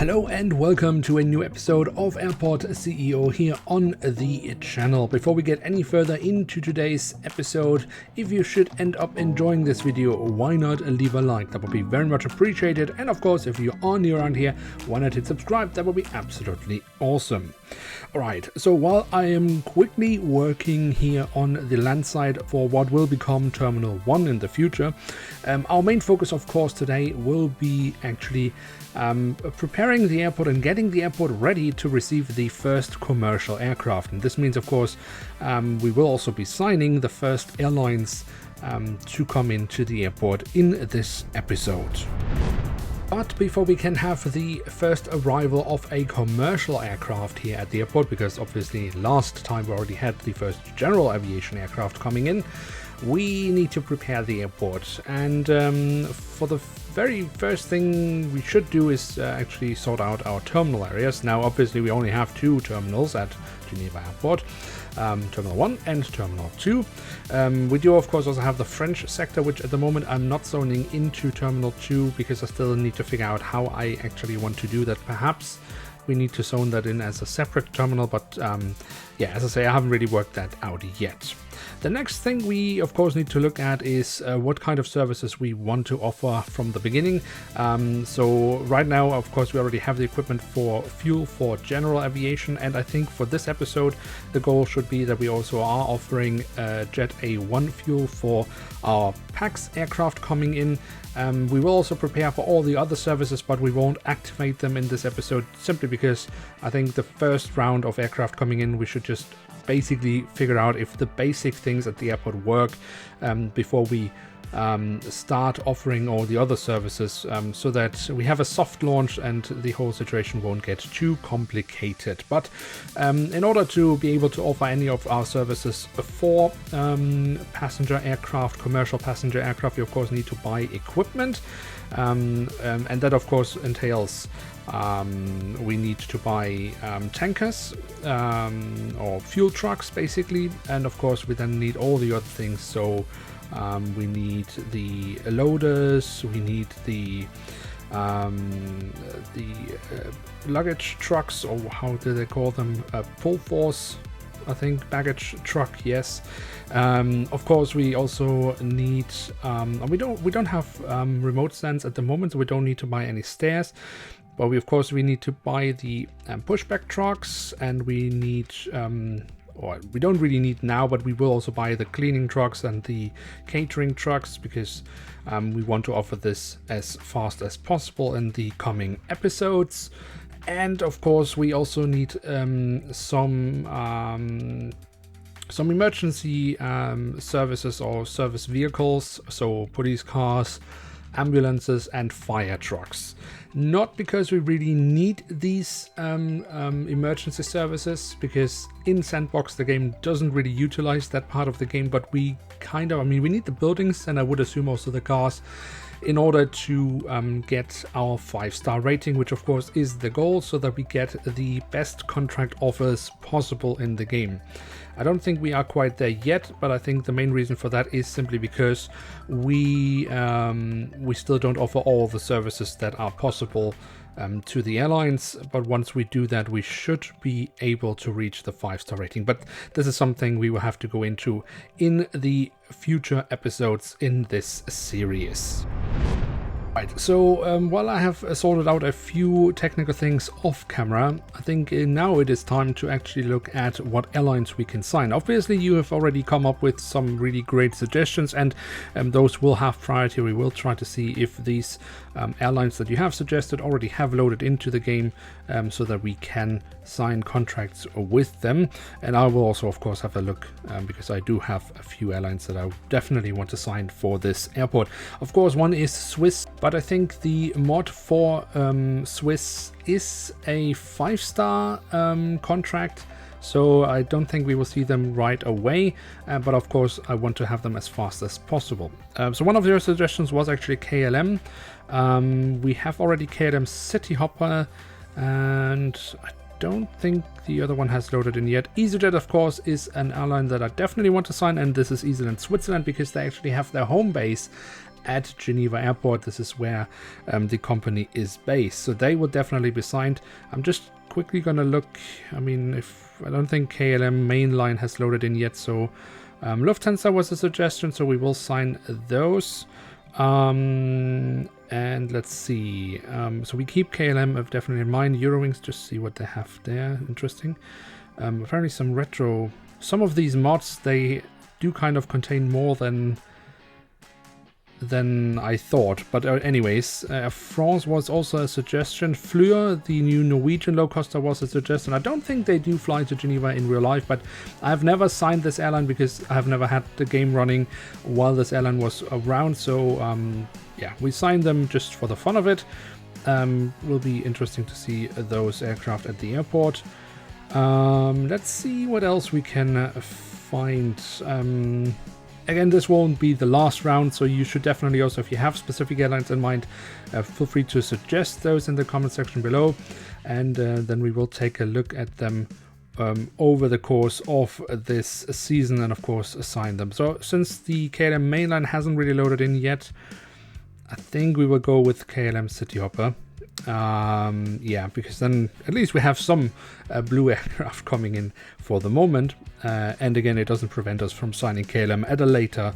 Hello and welcome to a new episode of Airport CEO here on the channel. Before we get any further into today's episode, if you should end up enjoying this video, why not leave a like? That would be very much appreciated. And of course, if you are new around here, why not hit subscribe? That would be absolutely awesome. Alright, so while I am quickly working here on the land side for what will become Terminal 1 in the future, our main focus of course today will be actually preparing the airport and getting the airport ready to receive the first commercial aircraft. And this means of course we will also be signing the first airlines to come into the airport in this episode. But before we can have the first arrival of a commercial aircraft here at the airport, because obviously last time we already had the first general aviation aircraft coming in, we need to prepare the airport. And for the very first thing we should do is actually sort out our terminal areas. Now obviously we only have two terminals at Geneva Airport, Terminal 1 and Terminal 2. We do of course also have the French sector, which at the moment I'm not zoning into Terminal 2 because I still need to figure out how I actually want to do that. Perhaps we need to zone that in as a separate terminal, but yeah, as I say, I haven't really worked that out yet. The next thing we of course need to look at is what kind of services we want to offer from the beginning. So right now of course we already have the equipment for fuel for general aviation, and I think for this episode the goal should be that we also are offering Jet A1 fuel for our PAX aircraft coming in. We will also prepare for all the other services, but we won't activate them in this episode simply because I think the first round of aircraft coming in we should just basically figure out if the basic things at the airport work before we start offering all the other services, so that we have a soft launch and the whole situation won't get too complicated. But in order to be able to offer any of our services for passenger aircraft, commercial passenger aircraft, you of course need to buy equipment, and that of course entails we need to buy tankers or fuel trucks basically, and of course we then need all the other things. So we need the loaders, we need the luggage trucks, or how do they call them, pull force, I think, baggage truck, yes. Of course we also need we don't have remote stands at the moment, so we don't need to buy any stairs, but we need to buy the pushback trucks, and we need or we don't really need now, but we will also buy the cleaning trucks and the catering trucks, because we want to offer this as fast as possible in the coming episodes. And of course we also need some emergency services or service vehicles, so police cars, ambulances and fire trucks. Not because we really need these emergency services, because in Sandbox the game doesn't really utilize that part of the game, but we we need the buildings, and I would assume also the cars, in order to get our 5-star rating, which of course is the goal, so that we get the best contract offers possible in the game. I don't think we are quite there yet, but I think the main reason for that is simply because we still don't offer all the services that are possible to the airlines. But once we do that, we should be able to reach the 5-star rating. But this is something we will have to go into in the future episodes in this series. Right, so while I have sorted out a few technical things off camera, I think now it is time to actually look at what airlines we can sign. Obviously you have already come up with some really great suggestions, and those will have priority. We will try to see if these airlines that you have suggested already have loaded into the game, so that we can sign contracts with them. And I will also of course have a look, because I do have a few airlines that I definitely want to sign for this airport. Of course one is Swiss, but I think the mod for Swiss is a 5-star contract, so I don't think we will see them right away, but of course I want to have them as fast as possible. So one of your suggestions was actually KLM. We have already KLM City Hopper, and I don't think the other one has loaded in yet. EasyJet, of course, is an airline that I definitely want to sign, and this is EasyJet Switzerland, because they actually have their home base at Geneva Airport. This is where the company is based, so they will definitely be signed. I'm just quickly gonna look. I mean, I don't think KLM mainline has loaded in yet, so Lufthansa was a suggestion, so we will sign those. And let's see, so we keep KLM definitely in mind. Eurowings, just see what they have there. Interesting. Apparently some of these mods, they do kind of contain more than I thought, but anyways, France was also a suggestion. Fleur, the new Norwegian low coster, was a suggestion. I don't think they do fly to Geneva in real life, but I've never signed this airline because I've never had the game running while this airline was around, so yeah, we signed them just for the fun of it. Will be interesting to see those aircraft at the airport. Let's see what else we can find. Again, this won't be the last round, so you should definitely also, if you have specific airlines in mind, feel free to suggest those in the comment section below, and then we will take a look at them over the course of this season, and of course assign them. So since the KLM mainline hasn't really loaded in yet, I think we will go with KLM Cityhopper. Yeah, because then at least we have some blue aircraft coming in for the moment, and again, it doesn't prevent us from signing KLM at a later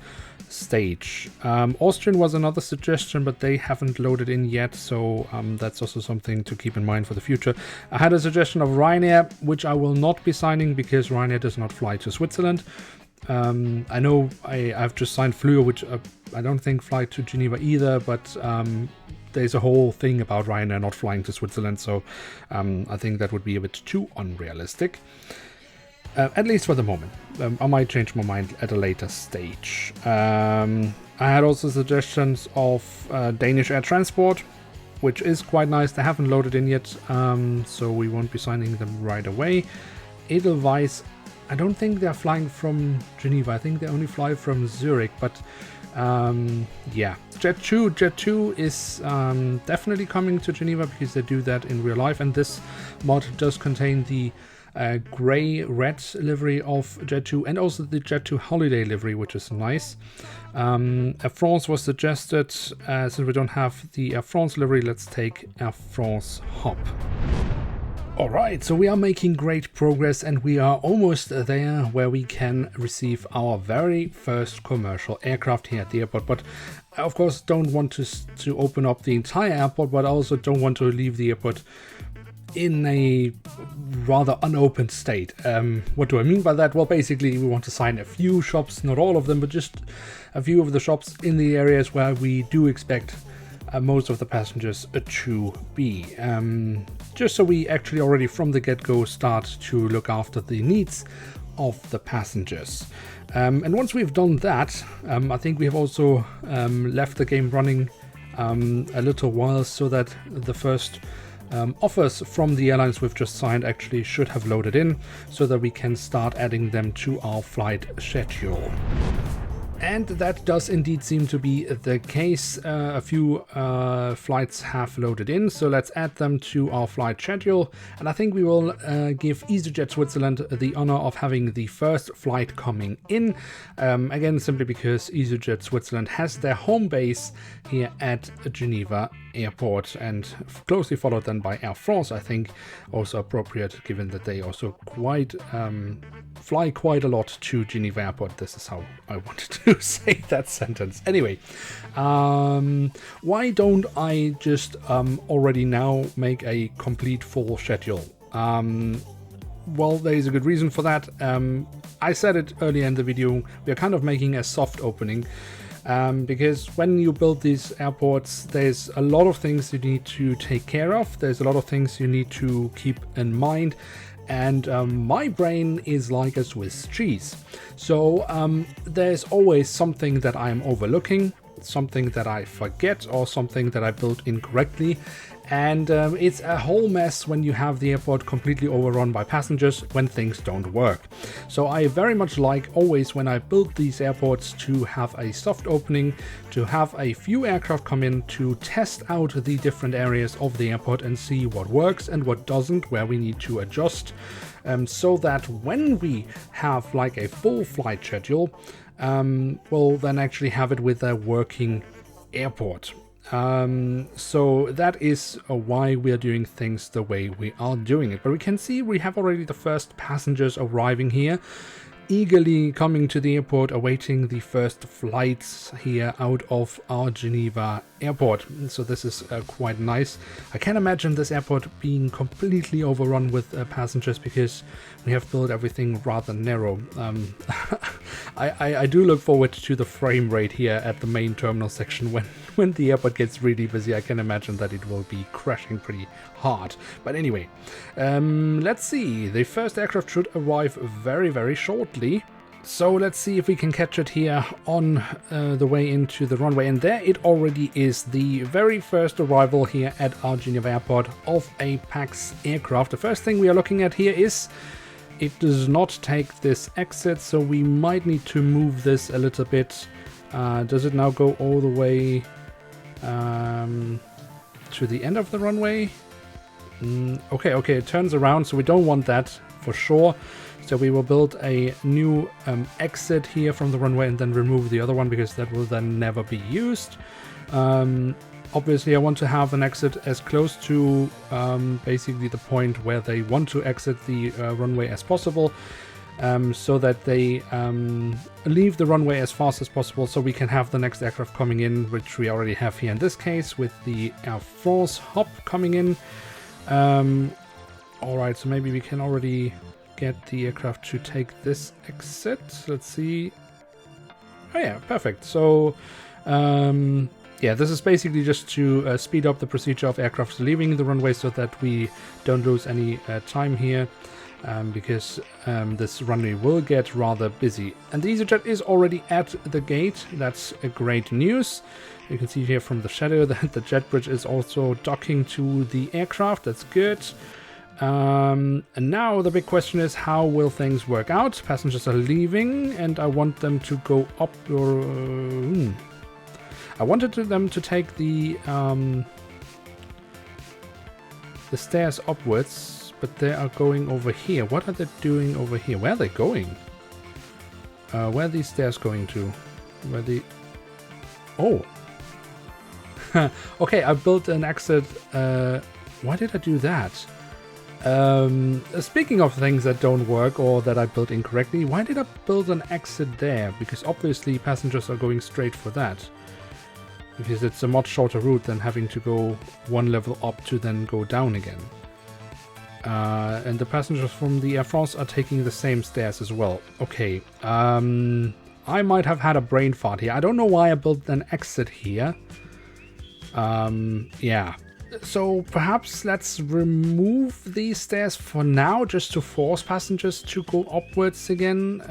stage. Austrian was another suggestion, but they haven't loaded in yet, so that's also something to keep in mind for the future. I had a suggestion of Ryanair, which I will not be signing because Ryanair does not fly to Switzerland. I know I've just signed Fleur, which I don't think fly to Geneva either, but there's a whole thing about Ryanair not flying to Switzerland, so I think that would be a bit too unrealistic, at least for the moment. I might change my mind at a later stage. I had also suggestions of Danish Air Transport, which is quite nice. They haven't loaded in yet, so we won't be signing them right away. Edelweiss, I don't think they're flying from Geneva. I think they only fly from Zurich, but yeah. Jet2 is definitely coming to Geneva because they do that in real life, and this mod does contain the gray-red livery of Jet2 and also the Jet2 holiday livery, which is nice. Air France was suggested. Since we don't have the Air France livery, let's take Air France Hop. Alright, so we are making great progress and we are almost there where we can receive our very first commercial aircraft here at the airport. But I of course don't want to open up the entire airport, but I also don't want to leave the airport in a rather unopened state. What do I mean by that? Well, basically we want to sign a few shops, not all of them, but just a few of the shops in the areas where we do expect most of the passengers to be. Just so we actually already from the get-go start to look after the needs of the passengers. And once we've done that, I think we have also left the game running a little while so that the first offers from the airlines we've just signed actually should have loaded in so that we can start adding them to our flight schedule. And that does indeed seem to be the case. A few flights have loaded in, so let's add them to our flight schedule. And I think we will give EasyJet Switzerland the honor of having the first flight coming in. Again, simply because EasyJet Switzerland has their home base here at Geneva Airport, and closely followed then by Air France, I think, also appropriate given that they also fly quite a lot to Geneva Airport. This is how I wanted to say that sentence. Anyway, why don't I just already now make a complete full schedule? Well, there is a good reason for that. I said it earlier in the video, we are kind of making a soft opening. Because when you build these airports, there's a lot of things you need to take care of. There's a lot of things you need to keep in mind. And my brain is like a Swiss cheese. So there's always something that I'm overlooking, something that I forget, or something that I built incorrectly. And it's a whole mess when you have the airport completely overrun by passengers when things don't work. So I very much like always when I build these airports to have a soft opening, to have a few aircraft come in to test out the different areas of the airport and see what works and what doesn't, where we need to adjust, so that when we have like a full flight schedule, we'll then actually have it with a working Airport. So that is why we are doing things the way we are doing it. But we can see we have already the first passengers arriving here, eagerly coming to the airport, awaiting the first flights here out of our Geneva airport. So this is quite nice. I can imagine this airport being completely overrun with passengers because we have built everything rather narrow. I do look forward to the frame rate here at the main terminal section. When the airport gets really busy, I can imagine that it will be crashing pretty hard. But anyway, let's see. The first aircraft should arrive very, very shortly. So let's see if we can catch it here on the way into the runway. And there it already is, the very first arrival here at our Geneva Airport of a PAX aircraft. The first thing we are looking at here is it does not take this exit, so we might need to move this a little bit. Does it now go all the way to the end of the runway? Okay, it turns around, so we don't want that for sure. So we will build a new exit here from the runway and then remove the other one because that will then never be used. Obviously, I want to have an exit as close to basically the point where they want to exit the runway as possible, so that they leave the runway as fast as possible so we can have the next aircraft coming in, which we already have here in this case with the Frosthop coming in. Alright, so maybe we can already get the aircraft to take this exit. Let's see. Oh yeah, perfect. So yeah, this is basically just to speed up the procedure of aircraft leaving the runway so that we don't lose any time here, because this runway will get rather busy. And the EasyJet is already at the gate. That's a great news. You can see here from the shadow that the jet bridge is also docking to the aircraft. That's good. And now the big question is, how will things work out? Passengers are leaving and I want them to go up or... I wanted them to take the stairs upwards, but they are going over here. What are they doing over here? Where are they going? Where are these stairs going to? Where the... Oh! Okay, I built an exit. Why did I do that? Speaking of things that don't work or that I built incorrectly, why did I build an exit there? Because obviously passengers are going straight for that. Because it's a much shorter route than having to go one level up to then go down again. And the passengers from the Air France are taking the same stairs as well. Okay, I might have had a brain fart here. I don't know why I built an exit here. Yeah. So perhaps let's remove these stairs for now, just to force passengers to go upwards again.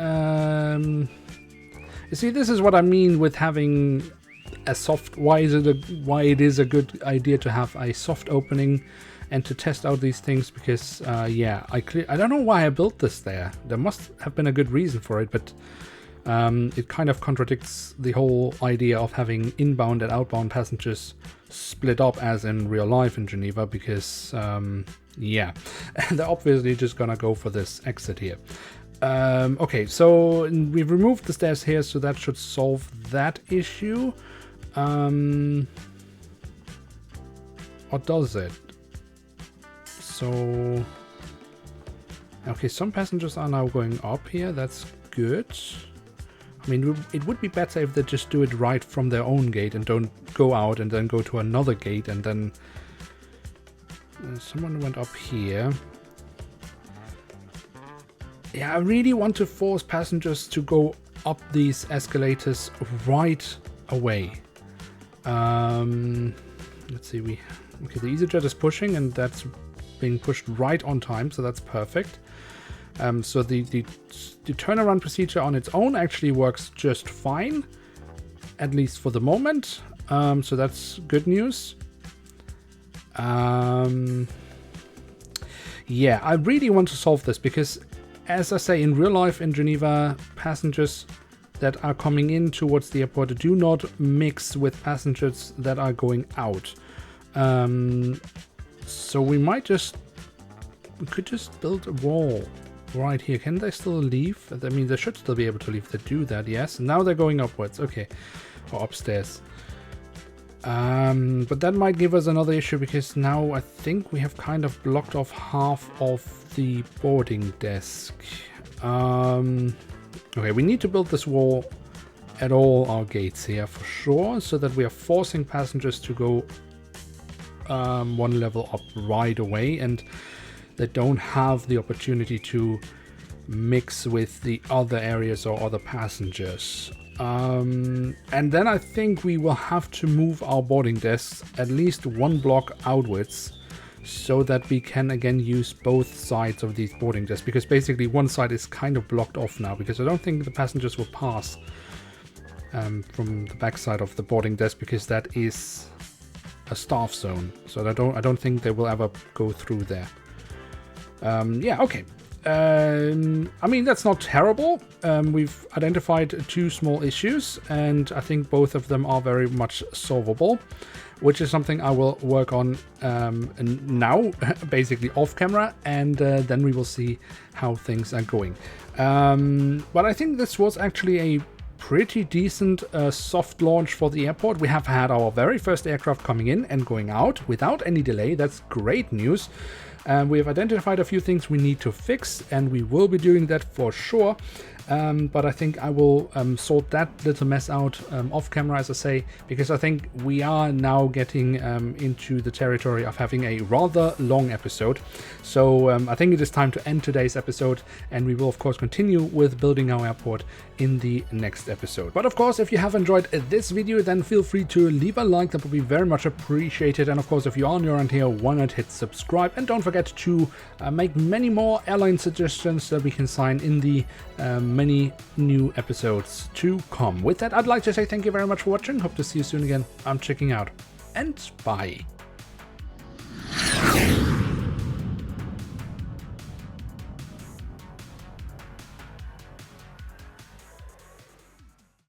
You see, this is what I mean with having a soft... Why it is a good idea to have a soft opening and to test out these things, because yeah, I don't know why I built this there. There must have been a good reason for it, but it kind of contradicts the whole idea of having inbound and outbound passengers split up as in real life in Geneva, because yeah, they're obviously just gonna go for this exit here. Okay, so we've removed the stairs here, so that should solve that issue. Or does it? So okay, some passengers are now going up here. That's good. I mean, it would be better if they just do it right from their own gate and don't go out and then go to another gate and then... someone went up here. Yeah, I really want to force passengers to go up these escalators right away. Let's see, okay, the EasyJet is pushing and that's being pushed right on time, so that's perfect. So the turnaround procedure on its own actually works just fine, at least for the moment. So that's good news. Yeah, I really want to solve this because, as I say, in real life in Geneva, passengers that are coming in towards the airport do not mix with passengers that are going out. So we could just build a wall right here. Can they still leave? I mean, they should still be able to leave. They do that, yes. Now they're going upwards. Okay, or upstairs. But that might give us another issue, because now I think we have kind of blocked off half of the boarding desk. Okay, we need to build this wall at all our gates here for sure, so that we are forcing passengers to go one level up right away, and they don't have the opportunity to mix with the other areas or other passengers. And then I think we will have to move our boarding desks at least one block outwards, so that we can again use both sides of these boarding desks, because basically one side is kind of blocked off now, because I don't think the passengers will pass from the back side of the boarding desk, because that is a staff zone. So I don't think they will ever go through there. Yeah, okay. I mean, that's not terrible. We've identified 2 small issues, and I think both of them are very much solvable, which is something I will work on now, basically off camera, and then we will see how things are going. But I think this was actually a pretty decent soft launch for the airport. We have had our very first aircraft coming in and going out without any delay. That's great news. We have identified a few things we need to fix, and we will be doing that for sure. But I think I will sort that little mess out off camera, as I say, because I think we are now getting into the territory of having a rather long episode. So I think it is time to end today's episode, and we will of course continue with building our airport in the next episode. But of course, if you have enjoyed this video, then feel free to leave a like. That would be very much appreciated. And of course, if you are new around here, why not hit subscribe, and don't forget to make many more airline suggestions that we can sign in the many new episodes to come. With that, I'd like to say thank you very much for watching. Hope to see you soon again. I'm checking out, and bye.